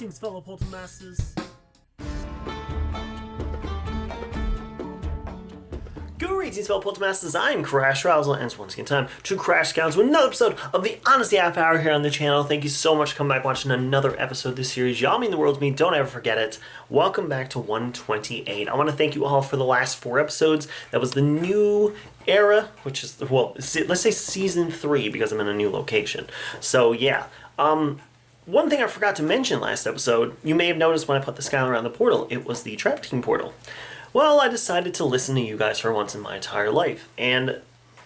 Greetings, fellow Portal Masters. Greetings, fellow Portal Masters. I'm Rowsell, and it's once again time to crash counts with another episode of the Honesty Half Hour here on the channel. Thank you so much for coming back watching another episode of this series. Y'all mean the world to me. Don't ever forget it. Welcome back to 128. I want to thank you all for the last 4 episodes. That was the new era, which is, well, let's say season 3 because I'm in a new location. So yeah. One thing I forgot to mention last episode, you may have noticed when I put the Skylander on the portal, it was the Trap Team portal. Well, I decided to listen to you guys for once in my entire life, and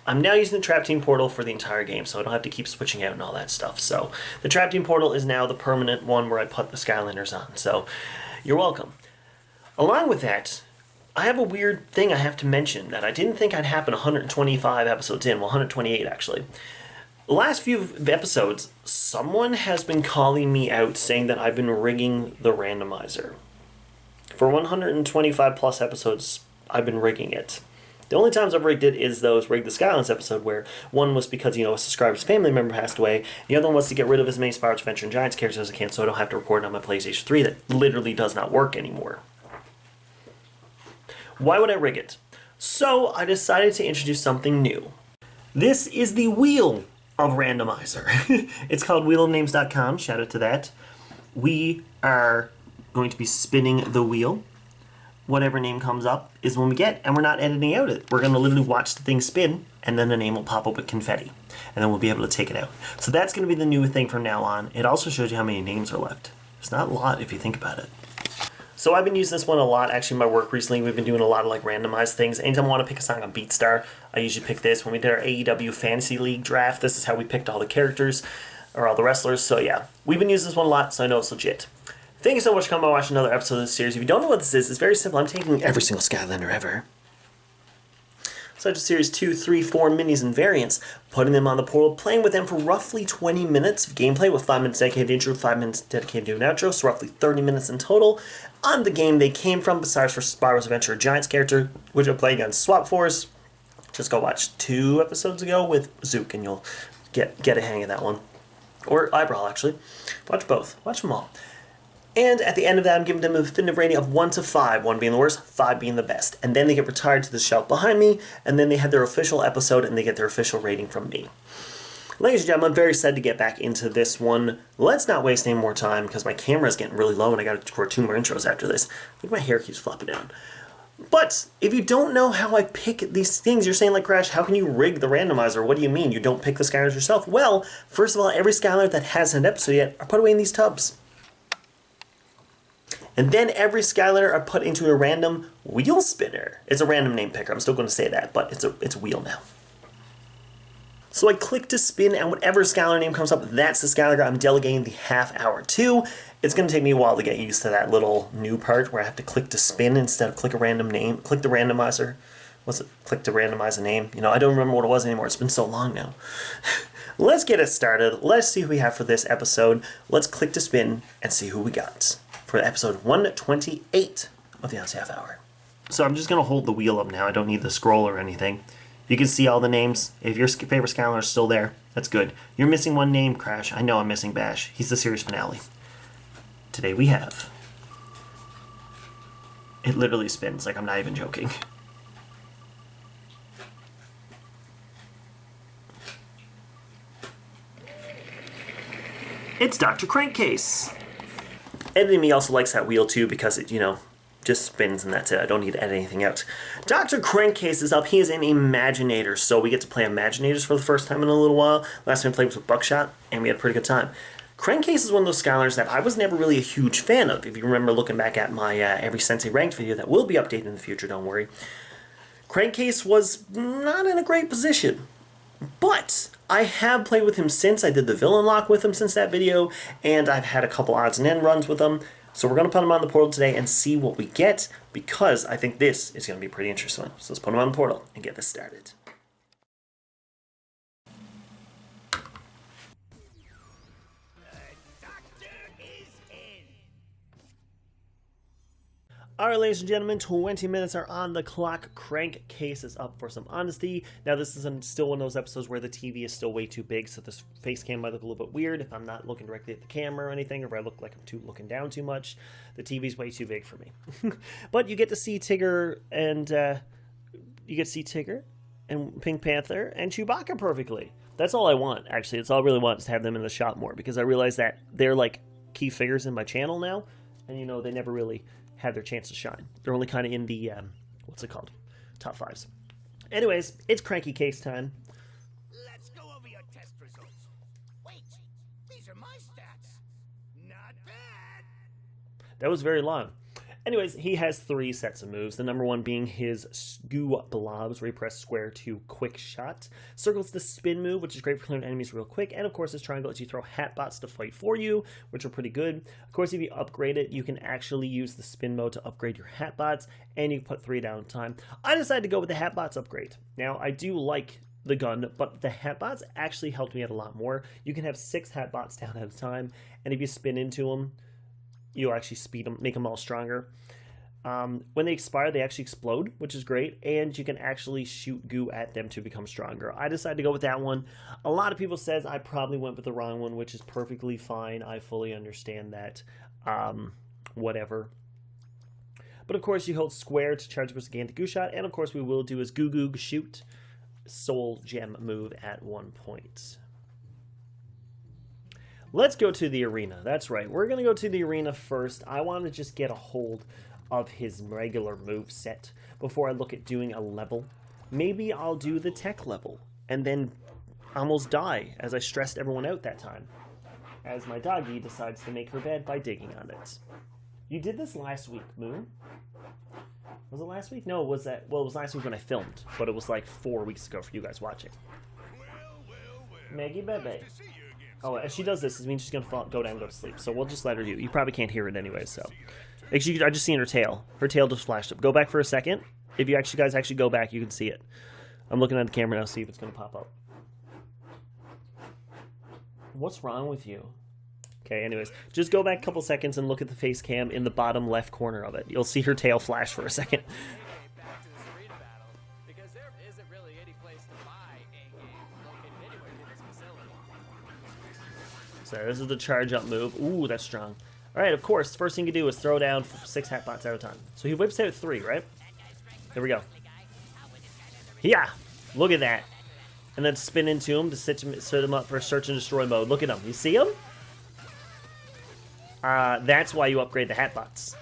I'm now using the Trap Team portal for the entire game, so I don't have to keep switching out and all that stuff. So the Trap Team portal is now the permanent one where I put the Skylanders on, so you're welcome. Along with that, I have a weird thing I have to mention that I didn't think I'd happen 125 episodes in, well 128 actually. The last few episodes, someone has been calling me out saying that I've been rigging the randomizer. For 125 plus episodes, I've been rigging it. The only times I've rigged it is those Rig the Skylanders episode where one was because, a subscriber's family member passed away, the other one was to get rid of as many Spirits, Adventure, and Giants characters as I can so I don't have to record it on my PlayStation 3 that literally does not work anymore. Why would I rig it? So I decided to introduce something new. This is the wheel of randomizer. It's called wheelofnames.com, shout out to that. We are going to be spinning the wheel. Whatever name comes up is one we get, and we're not editing out it. We're going to literally watch the thing spin, and then the name will pop up with confetti, and then we'll be able to take it out. So that's going to be the new thing from now on. It also shows you how many names are left. It's not a lot if you think about it. So I've been using this one a lot, actually, in my work recently. We've been doing a lot of randomized things. Anytime I want to pick a song on BeatStar, I usually pick this. When we did our AEW Fantasy League draft, this is how we picked all the characters, or all the wrestlers. So yeah, we've been using this one a lot, so I know it's legit. Thank you so much for coming by watching another episode of this series. If you don't know what this is, it's very simple. I'm taking every single Skylander ever, such as Series 2, 3, 4 minis and variants, putting them on the portal, playing with them for roughly 20 minutes of gameplay with 5 minutes dedicated to intro, 5 minutes dedicated to an outro, so roughly 30 minutes in total on the game they came from, besides for Spyro's Adventure Giants character, which I'm playing on Swap Force. Just go watch 2 episodes ago with Zook and you'll get a hang of that one. Or Eyebrow, actually. Watch both. Watch them all. And at the end of that, I'm giving them a definitive rating of 1 to 5, 1 being the worst, 5 being the best. And then they get retired to the shelf behind me, and then they have their official episode, and they get their official rating from me. Ladies and gentlemen, I'm very excited to get back into this one. Let's not waste any more time, because my camera's getting really low, and I gotta record 2 more intros after this. I think my hair keeps flopping down. But, if you don't know how I pick these things, you're saying, Crash, how can you rig the randomizer? What do you mean? You don't pick the Skylanders yourself? Well, first of all, every Skylander that hasn't an episode yet are put away in these tubs. And then every Skylander I put into a random wheel spinner. It's a random name picker. I'm still going to say that, but it's a wheel now. So I click to spin, and whatever Skylander name comes up, that's the Skylander I'm delegating the half hour to. It's going to take me a while to get used to that little new part where I have to click to spin instead of click a random name. Click the randomizer. What's it? Click to randomize a name. I don't remember what it was anymore. It's been so long now. Let's get it started. Let's see who we have for this episode. Let's click to spin and see who we got for episode 128 of the Honesty Half Hour. So I'm just going to hold the wheel up now. I don't need the scroll or anything. You can see all the names. If your favorite Skylander is still there, that's good. You're missing one name, Crash. I know I'm missing Bash. He's the series finale. Today we have... It literally spins, I'm not even joking. It's Dr. Krankcase. Editing me also likes that wheel too because it, just spins and that's it. I don't need to edit anything out. Dr. Crankcase is up. He is in Imaginators, so we get to play Imaginators for the first time in a little while. Last time we played was with Buckshot, and we had a pretty good time. Crankcase is one of those Skylanders that I was never really a huge fan of. If you remember looking back at my Every Sensei Ranked video that will be updated in the future, don't worry. Crankcase was not in a great position. But I have played with him since. I did the VillainLocke with him since that video, and I've had a couple odds and end runs with him. So we're going to put him on the portal today and see what we get, because I think this is going to be pretty interesting. So let's put him on the portal and get this started. All right, ladies and gentlemen, 20 minutes are on the clock. Crankcase is up for some honesty. Now, this is still one of those episodes where the TV is still way too big, so this face cam might look a little bit weird if I'm not looking directly at the camera or anything, or if I look like I'm looking down too much. The TV's way too big for me. But you get to see Tigger and Pink Panther and Chewbacca perfectly. That's all I want, actually. It's all I really want is to have them in the shot more, because I realize that they're like key figures in my channel now, and you know, they never really had their chance to shine. They're only kind of in the, what's it called? Top fives. Anyways, it's Crankcase time. Let's go over your test results. Wait, these are my stats. Not bad. That was very long. Anyways, he has 3 sets of moves. The number one being his goo blobs, where you press square to quick shot. Circle's the spin move, which is great for clearing enemies real quick. And of course, his triangle lets you throw hatbots to fight for you, which are pretty good. Of course, if you upgrade it, you can actually use the spin mode to upgrade your hatbots, and you can put 3 down at a time. I decided to go with the hatbots upgrade. Now, I do like the gun, but the hatbots actually helped me out a lot more. You can have 6 hatbots down at a time, and if you spin into them, you'll actually speed them, make them all stronger. When they expire, they actually explode, which is great, and you can actually shoot goo at them to become stronger. I decided to go with that one. A lot of people says I probably went with the wrong one, which is perfectly fine. I fully understand that. Whatever. But of course, you hold square to charge versus again to goo shot, and of course, we will do his goo goo shoot soul gem move at one point. Let's go to the arena. That's right. We're going to go to the arena first. I want to just get a hold of his regular move set before I look at doing a level. Maybe I'll do the tech level and then almost die as I stressed everyone out that time, as my doggy decides to make her bed by digging on it. You did this last week, Moon. Was it last week? No, it was that. Well, it was last week when I filmed, but it was like 4 weeks ago for you guys watching. Maggie Bebe. Oh, as she does this, it means she's going to go down and go to sleep. So we'll just let her do it. You probably can't hear it anyway, so. Actually, I just seen her tail. Her tail just flashed up. Go back for a second. If you guys actually go back, you can see it. I'm looking at the camera now, see if it's going to pop up. What's wrong with you? Okay, anyways. Just go back a couple seconds and look at the face cam in the bottom left corner of it. You'll see her tail flash for a second. So this is the charge up move. Ooh, that's strong. Alright, of course, first thing you do is throw down 6 hatbots at a time. So he whips out 3, right? Here we go. Yeah! Look at that. And then spin into him to set him up for search and destroy mode. Look at him. You see him? That's why you upgrade the hatbots.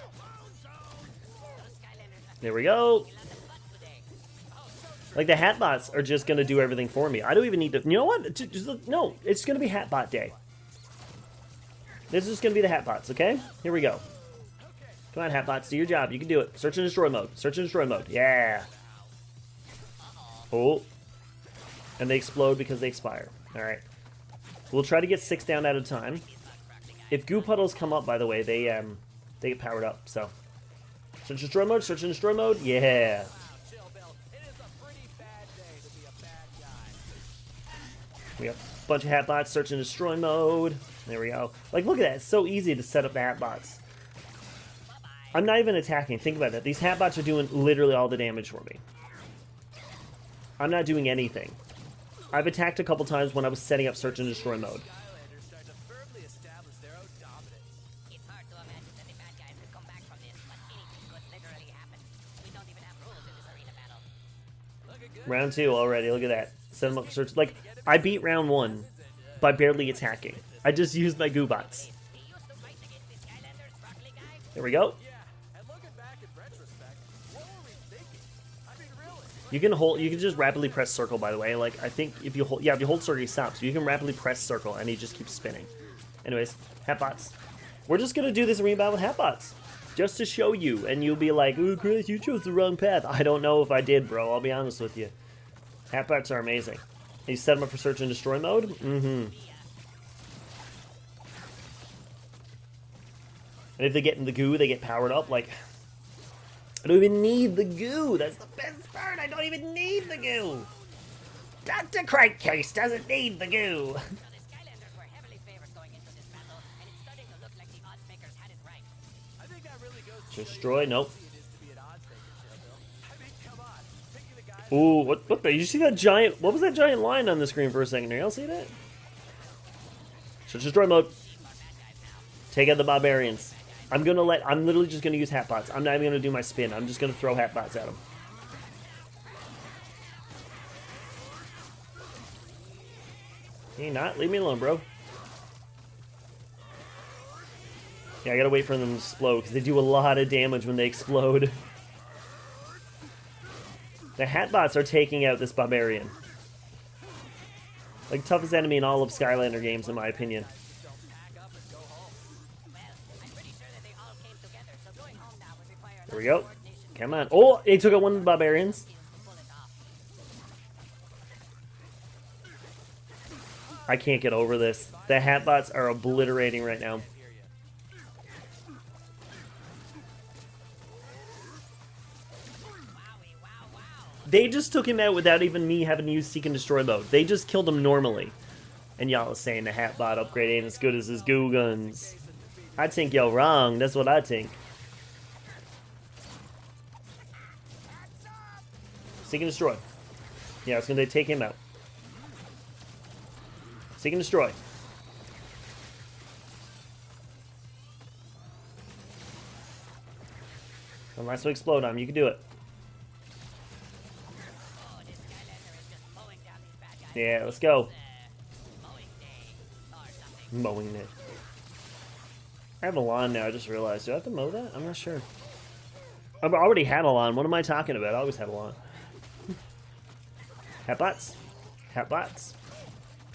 There we go. Like, the hatbots are just going to do everything for me. I don't even need to... You know what? No, it's going to be hatbot day. This is just going to be the hatbots, okay? Here we go. Come on, hatbots, do your job. You can do it. Search and destroy mode. Search and destroy mode. Yeah. Oh. And they explode because they expire. Alright. We'll try to get 6 down at a time. If goo puddles come up, by the way, they get powered up, so. Search and destroy mode. Search and destroy mode. Yeah. We have a bunch of hatbots. Search and destroy mode. There we go. Like, look at that. It's so easy to set up the hatbots. I'm not even attacking. Think about that. These hatbots are doing literally all the damage for me. I'm not doing anything. I've attacked a couple times when I was setting up search and destroy mode. Round 2 already. Look at that. Set them up for search. Like, I beat round 1 by barely attacking. I just used my goo bots. There we go. You can hold. You can just rapidly press circle. By the way, like I think if you hold, if you hold circle, he stops. You can rapidly press circle, and he just keeps spinning. Anyways, hatbots. We're just gonna do this arena battle with hatbots, just to show you, and you'll be like, "Oh, Chris, you chose the wrong path." I don't know if I did, bro. I'll be honest with you. Hatbots are amazing. And you set them up for search and destroy mode. Mm-hmm. And if they get in the goo, they get powered up. Like, I don't even need the goo. That's the best part. I don't even need the goo. Dr. Crankcase doesn't need the goo. Destroy? Nope. Ooh, what the? You see that giant? What was that giant line on the screen for a second there? Y'all see that? So destroy mode. Take out the barbarians. I'm literally just gonna use hat bots. I'm not even gonna do my spin. I'm just gonna throw hat bots at them. Hey, not leave me alone, bro. Yeah, I gotta wait for them to explode because they do a lot of damage when they explode. The hat bots are taking out this barbarian. Like, toughest enemy in all of Skylander games, in my opinion. There we go. Come on. Oh, they took out one of the barbarians. I can't get over this. The hat bots are obliterating right now. They just took him out without even me having to use Seek and Destroy mode. They just killed him normally. And y'all are saying the hat bot upgrade ain't as good as his goo guns. I think y'all wrong. That's what I think. Seek and Destroy. Yeah, it's gonna take him out. Seek and Destroy. Unless we explode on him, you can do it. Yeah, let's go. Mowing it. I have a lawn now, I just realized. Do I have to mow that? I'm not sure. I've already had a lawn. What am I talking about? I always had a lawn. Hat bots. Hat bots.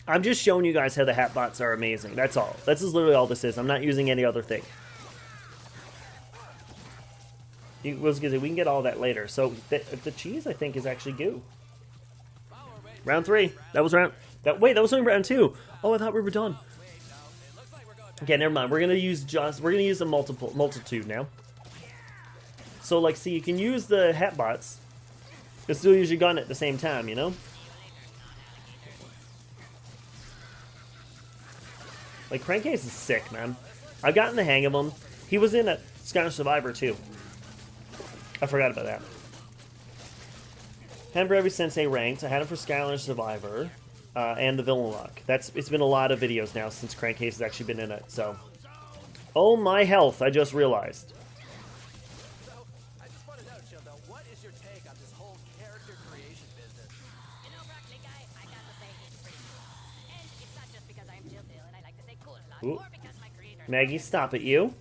I'm just showing you guys how the hat bots are amazing. That's all. That's just literally all this is. I'm not using any other thing. We can get all that later. So the cheese, I think, is actually goo. Round 3. That was round. Wait, that was only round 2. Oh, I thought we were done. Okay, never mind. We're gonna use a multitude now. So, like, see, you can use the hat bots, but still use your gun at the same time. You know. Like, Crankcase is sick, man. I've gotten the hang of him. He was in a Skylander Survivor too. I forgot about that. Had him for every sensei ranked. I had him for Skylander Survivor and the VillainLocke. It's been a lot of videos now since Crankcase has actually been in it. So, oh my health! I just realized. So, I just want to know, Childo, what is your take on this whole character creation business? You know, Broccoli guy, I got to say it's pretty cool. And it's not just because I'm Jill Bill and I like to say cool a lot, Ooh. or because my creator... Maggie, stop it, you.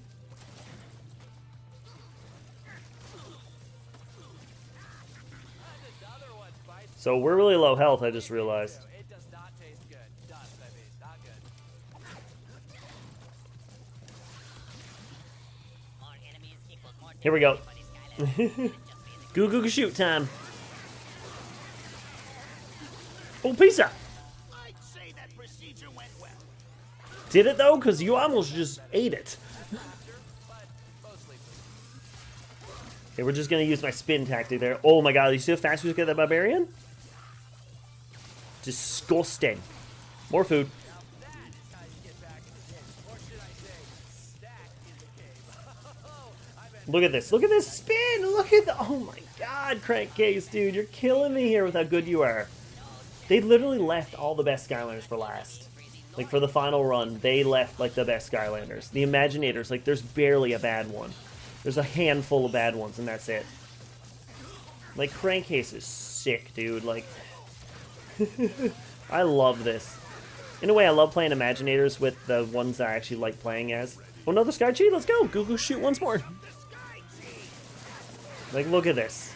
So we're really low health, I just realized. It does not taste good. Dust, I mean, not good. More enemies equals more Here we go. Skylander. Goo goo shoot time. Oh, pizza. I'd say that procedure went well. Did it though? Because you almost just ate it. Okay, we're just gonna use my spin tactic there. Oh my god, you see how fast we just get that barbarian? Disgusting. More food. Look at this. Look at this spin. Look at the... Oh my god, Crankcase, dude. You're killing me here with how good you are. They literally left all the best Skylanders for last. Like, for the final run, they left, like, the best Skylanders. The Imaginators, like, there's barely a bad one. There's a handful of bad ones, and that's it. Like, Crankcase is sick, dude. Like... I love this. In a way, I love playing Imaginators with the ones that I actually like playing as. Oh, another Sky Cheat, let's go! Google shoot once more. Like, look at this.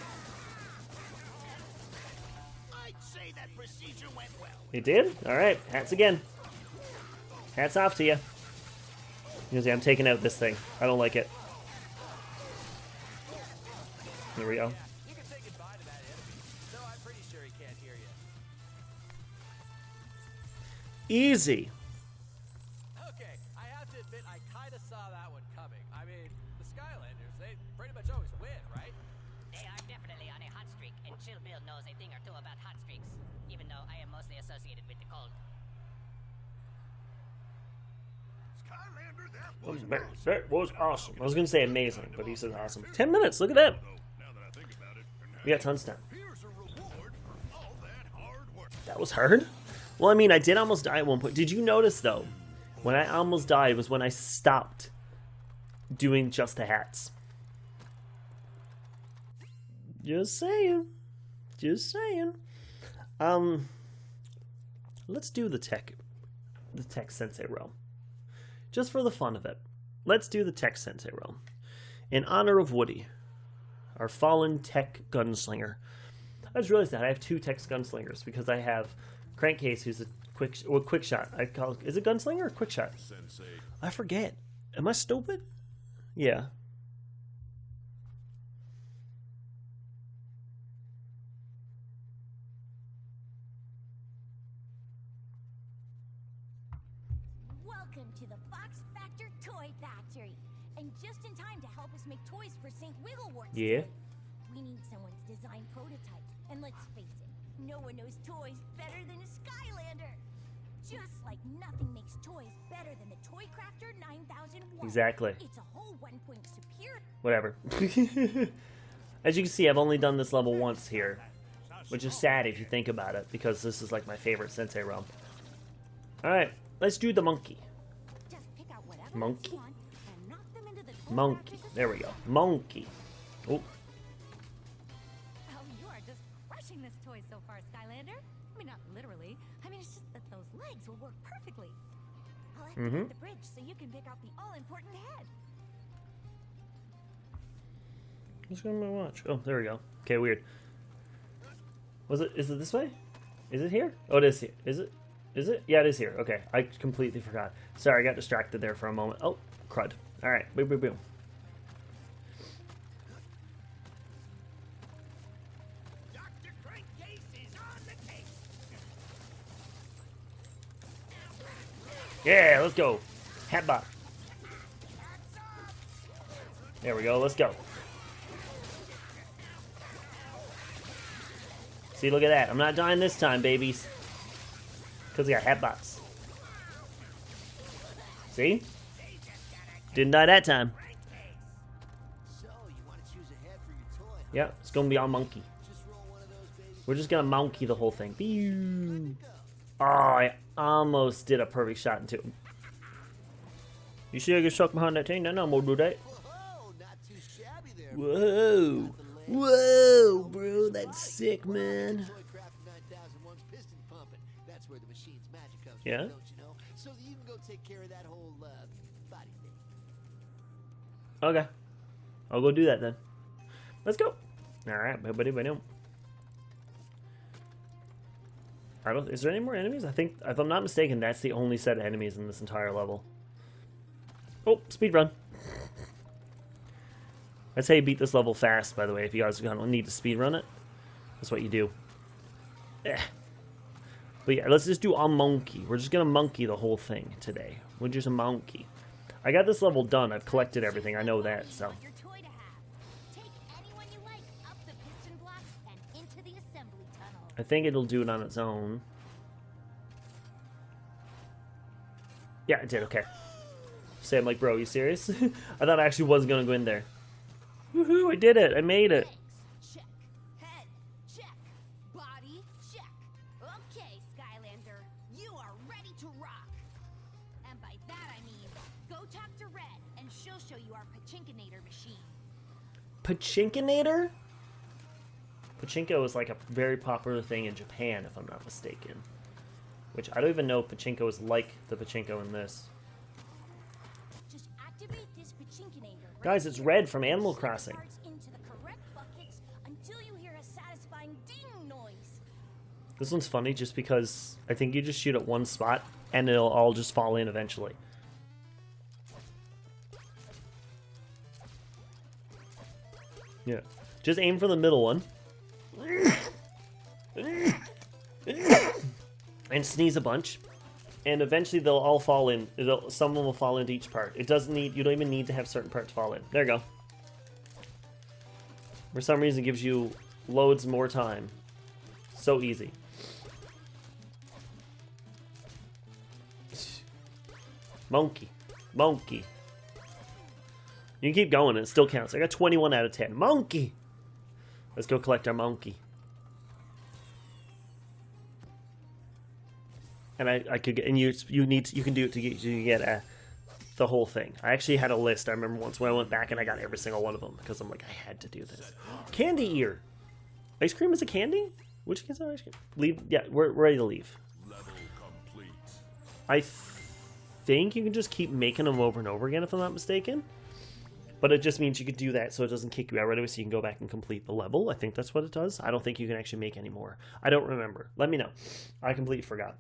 I'd say that procedure went well. It did? Alright, hats again. Hats off to you. You can see I'm taking out this thing. I don't like it. There we go. You can say goodbye to that enemy. No, I'm pretty sure he can't hear you. Easy. Okay, I have to admit, I kind of saw that one coming. I mean, the Skylanders, they pretty much always win, right? They are definitely on a hot streak, and Chill Bill knows a thing or two about hot streaks, even though I am mostly associated with the cold. Skylander, that That was was awesome. I was going to say amazing, but he says awesome. 10 minutes, look at that. Now that I think about it, We got tons of time. here's a reward That was hard. Well, I mean, I did almost die at one point. Did you notice, though, when I almost died was when I stopped doing just the hats. Just saying. Just saying. Let's do the tech sensei realm. Just for the fun of it. Let's do the tech sensei realm. In honor of Woody, our fallen tech gunslinger. I just realized that I have 2 tech gunslingers because I have Crankcase, who's a quick shot. I call is it gunslinger or quick shot? Sensei. I forget. Am I stupid? Yeah. Welcome to the Fox Factor Toy Factory. And just in time to help us make toys for St. Wiggleworts. Yeah. We need someone to design prototype. And let's face it, no one knows toys better than a Skylander. Just like nothing makes toys better than the Toy Crafter 9001. Exactly. It's a whole 1 point superior. Whatever. As you can see, I've only done this level once here, which is sad if you think about it, because this is like my favorite sensei realm. Alright, let's do the monkey. Just pick out whatever Monkey. you want and knock them into the Toy Monkey. Crafter's There we go. Monkey. Oh, Oh, you are just crushing this toy so far, Skylander. I mean, not literally. I mean, it's just that those legs will work perfectly. I'll activate the bridge so you can pick out the all-important head. what's going on my watch? Oh, there we go. Okay, weird. Is it this way? Is it here? Oh, it is here. Is it? Is it? Yeah, it is here. Okay, I completely forgot. Sorry, I got distracted there for a moment. Oh, crud. Alright, boom, boom, boom. Dr. Crankcase is on the case. Yeah, let's go. Hatbot. There we go, let's go. See, look at that. I'm not dying this time, babies. Because I got hatbots. See? Didn't die that time. So, you want to choose a head for your toy? Huh? Yeah, it's going to be all monkey. Just roll one of those babies. We're just going to monkey the whole thing. Pew. Oh, I almost did a perfect shot into him. You see I get stuck behind that thing? No, we'll do that. Whoa, not too shabby there. Whoa. Whoa, bro, that's sick, man. Toy Crafter 9001's piston pumping. That's where the machine's magic comes Yeah? from, don't you know? So that you can go take care of that whole body thing. Okay. I'll go do that then. Let's go. Alright, buddy. Is there any more enemies? I think, if I'm not mistaken, that's the only set of enemies in this entire level. Oh, speed run. That's how you beat this level fast, by the way. If you guys don't need to speed run it, that's what you do. But yeah, let's just do a monkey. We're just gonna monkey the whole thing today. We're just a monkey. I got this level done. I've collected everything. I know that, so. Your toy to have. Take anyone you like up the piston blocks and into the assembly tunnel. I think it'll do it on its own. Yeah, it did. Okay. Say, I'm like, bro, you serious? I thought I actually was gonna go in there. Woohoo! I did it. I made it. Legs, check. Head, check. Body, check. Okay, Skylander, you are ready to rock. And by that I mean, go talk to Red, and she'll show you our Pachinkinator machine. Pachinkinator? Pachinko is like a very popular thing in Japan, if I'm not mistaken. Which I don't even know if Pachinko is like the Pachinko in this. Just activate this Pachinkinator. Guys, it's Red from Animal Crossing. Parts into the correct buckets until you hear a satisfying ding noise. This one's funny just because I think you just shoot at one spot and it'll all just fall in eventually. Yeah. Just aim for the middle one. And sneeze a bunch. And eventually they'll all fall in. Someone will fall into each part. It doesn't need, you don't even need to have certain parts fall in. There you go. For some reason it gives you loads more time. So easy. Monkey. Monkey. You can keep going and it still counts. I got 21 out of 10. Monkey! Let's go collect our monkey. And I could get, and you can do it to get the whole thing. I actually had a list. I remember once when I went back and I got every single one of them because I'm like, I had to do this. Candy ear. Ice cream is a candy? Which gets ice cream? Leave. Yeah, we're ready to leave. Level complete. I think you can just keep making them over and over again if I'm not mistaken. But it just means you could do that so it doesn't kick you out right away so you can go back and complete the level. I think that's what it does. I don't think you can actually make any more. I don't remember. Let me know. I completely forgot.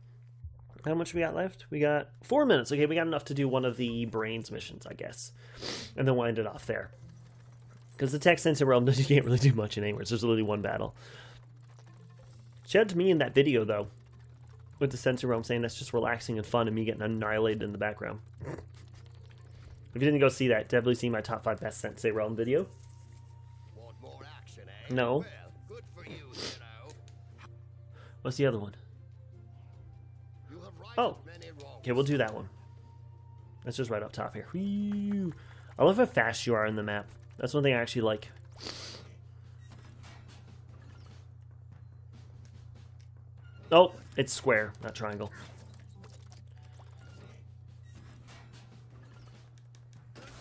How much we got left? We got 4 minutes. Okay, we got enough to do one of the brains missions, I guess. And then we'll end it off there. Because the tech sensor realm, you can't really do much in anywhere. There's literally one battle. Shout out to me in that video, though. With the sensor realm saying that's just relaxing and fun and me getting annihilated in the background. If you didn't go see that, definitely see my top 5 best Sensei Realm video. Want more action, eh? No. Well, good for you, know. What's the other one? You have righted Oh. many wrongs. Okay, we'll do that one. That's just right up top here. Whee! I love how fast you are in the map. That's one thing I actually like. Oh, it's square, not triangle.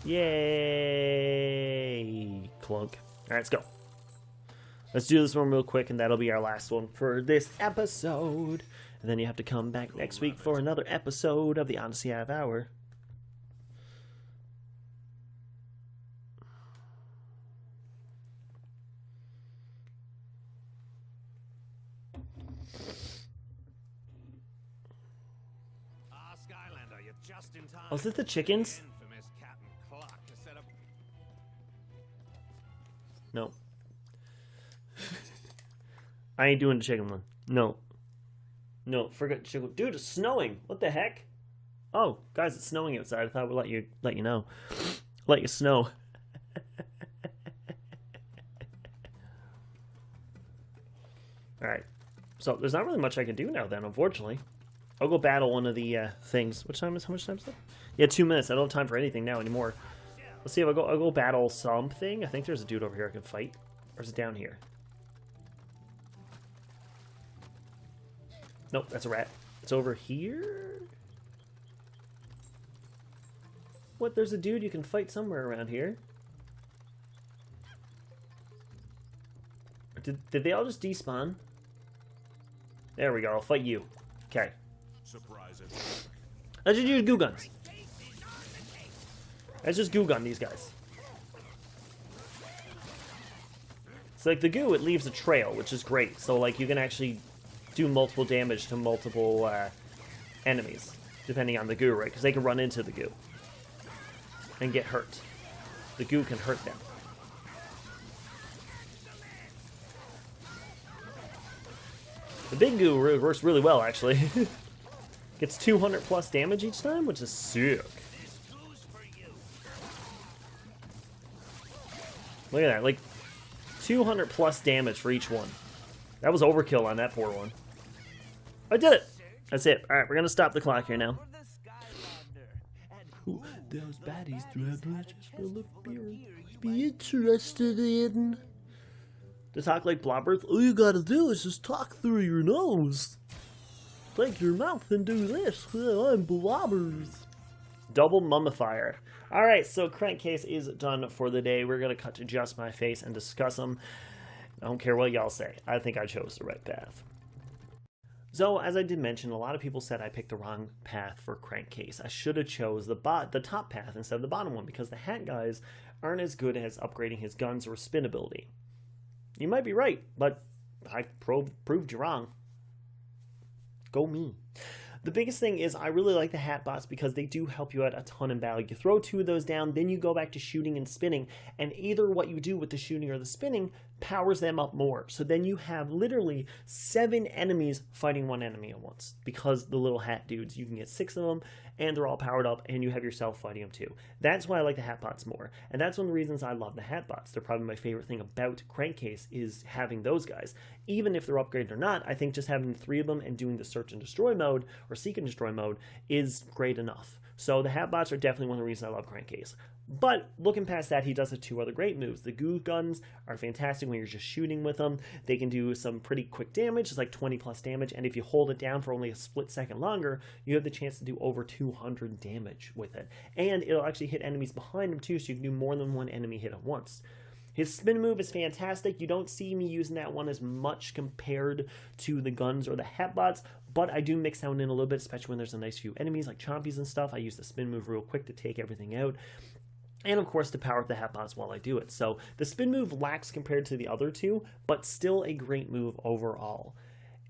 Yay! Clunk. Alright, let's go. Let's do this one real quick, and that'll be our last one for this episode. And then you have to come back next week for another episode of the Honesty Half Hour. Skylander, you're just in time. Oh, is it the chickens? Infamous Captain Cluck to set up. No. I ain't doing the chicken one. No. No, forget chicken. Dude, it's snowing. What the heck? Oh, guys, it's snowing outside. I thought we'd let you know. Let you snow. Alright. So there's not really much I can do now then, unfortunately. I'll go battle one of the things. How much time is that? Yeah, 2 minutes. I don't have time for anything now anymore. Let's see if I'll go battle something. I think there's a dude over here I can fight. Or is it down here? Nope, that's a rat. It's over here? What? There's a dude you can fight somewhere around here. Did they all just despawn? There we go. I'll fight you. Okay. Surprise it. Let's just use goo guns. Let's just goo gun these guys. It's like the goo, it leaves a trail, which is great. So like you can actually do multiple damage to multiple enemies, depending on the goo, right? Because they can run into the goo and get hurt. The goo can hurt them. The big goo works really well, actually. Gets 200 plus damage each time, which is sick. Look at that, like 200 plus damage for each one. That was overkill on that poor one. I did it! That's it. Alright, we're gonna stop the clock here now. For the Skylander. And Who those baddies will be interested in? To talk like blobbers, all you gotta do is just talk through your nose. Take your mouth and do this. I'm blobbers. Double mummifier. Alright, so Crankcase is done for the day. We're gonna cut to just my face and discuss them. I don't care what y'all say. I think I chose the right path. So, as I did mention, a lot of people said I picked the wrong path for Crankcase. I should have chose the top path instead of the bottom one, because the hat guys aren't as good as upgrading his guns or spin ability. You might be right, but I proved you wrong. Go me. The biggest thing is I really like the hat bots because they do help you out a ton in battle. You throw 2 of those down, then you go back to shooting and spinning, and either what you do with the shooting or the spinning powers them up more. So then you have literally 7 enemies fighting 1 enemy at once, because the little hat dudes, you can get 6 of them, and they're all powered up, and you have yourself fighting them too. That's why I like the hat bots more, and that's one of the reasons I love the hat bots. They're probably my favorite thing about Crankcase is having those guys. Even if they're upgraded or not, I think just having 3 of them and doing the search and destroy mode, or Seek and Destroy mode is great enough. So the Hatbots are definitely one of the reasons I love Crankcase. But looking past that, he does have 2 other great moves. The goo guns are fantastic when you're just shooting with them. They can do some pretty quick damage. It's like 20 plus damage. And if you hold it down for only a split second longer, you have the chance to do over 200 damage with it. And it'll actually hit enemies behind him too, so you can do more than one enemy hit at once. His spin move is fantastic. You don't see me using that one as much compared to the guns or the Hatbots, but I do mix that one in a little bit, especially when there's a nice few enemies like Chompies and stuff. I use the spin move real quick to take everything out. And of course to power up the Hatbots while I do it. So the spin move lacks compared to the other 2, but still a great move overall.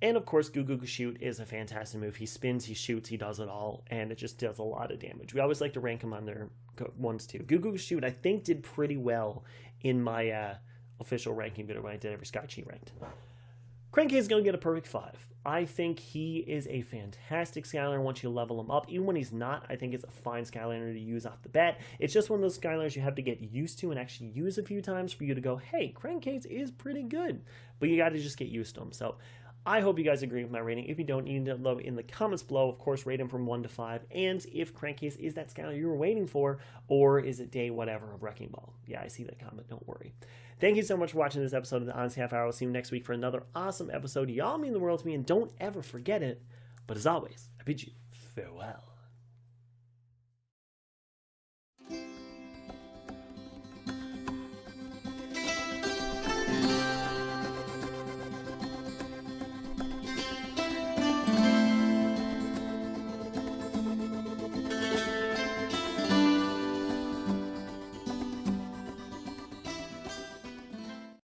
And of course, Goo Goo Shoot is a fantastic move. He spins, he shoots, he does it all, and it just does a lot of damage. We always like to rank him on their ones too. Goo Goo Shoot, I think, did pretty well in my official ranking video when I did every Sky Chi ranked. Crankcase is going to get a perfect 5. I think he is a fantastic Skylander once you level him up. Even when he's not, I think it's a fine Skylander to use off the bat. It's just one of those Skylanders you have to get used to and actually use a few times for you to go, hey, Crankcase is pretty good. But you got to just get used to him. So I hope you guys agree with my rating. If you don't, you need to love in the comments below. Of course, rate him from 1 to 5. And if Crankcase is that Skylander you were waiting for, or is it day whatever of Wrecking Ball? Yeah, I see that comment. Don't worry. Thank you so much for watching this episode of the Honesty Half Hour. I'll see you next week for another awesome episode. Y'all mean the world to me, and don't ever forget it. But as always, I bid you farewell.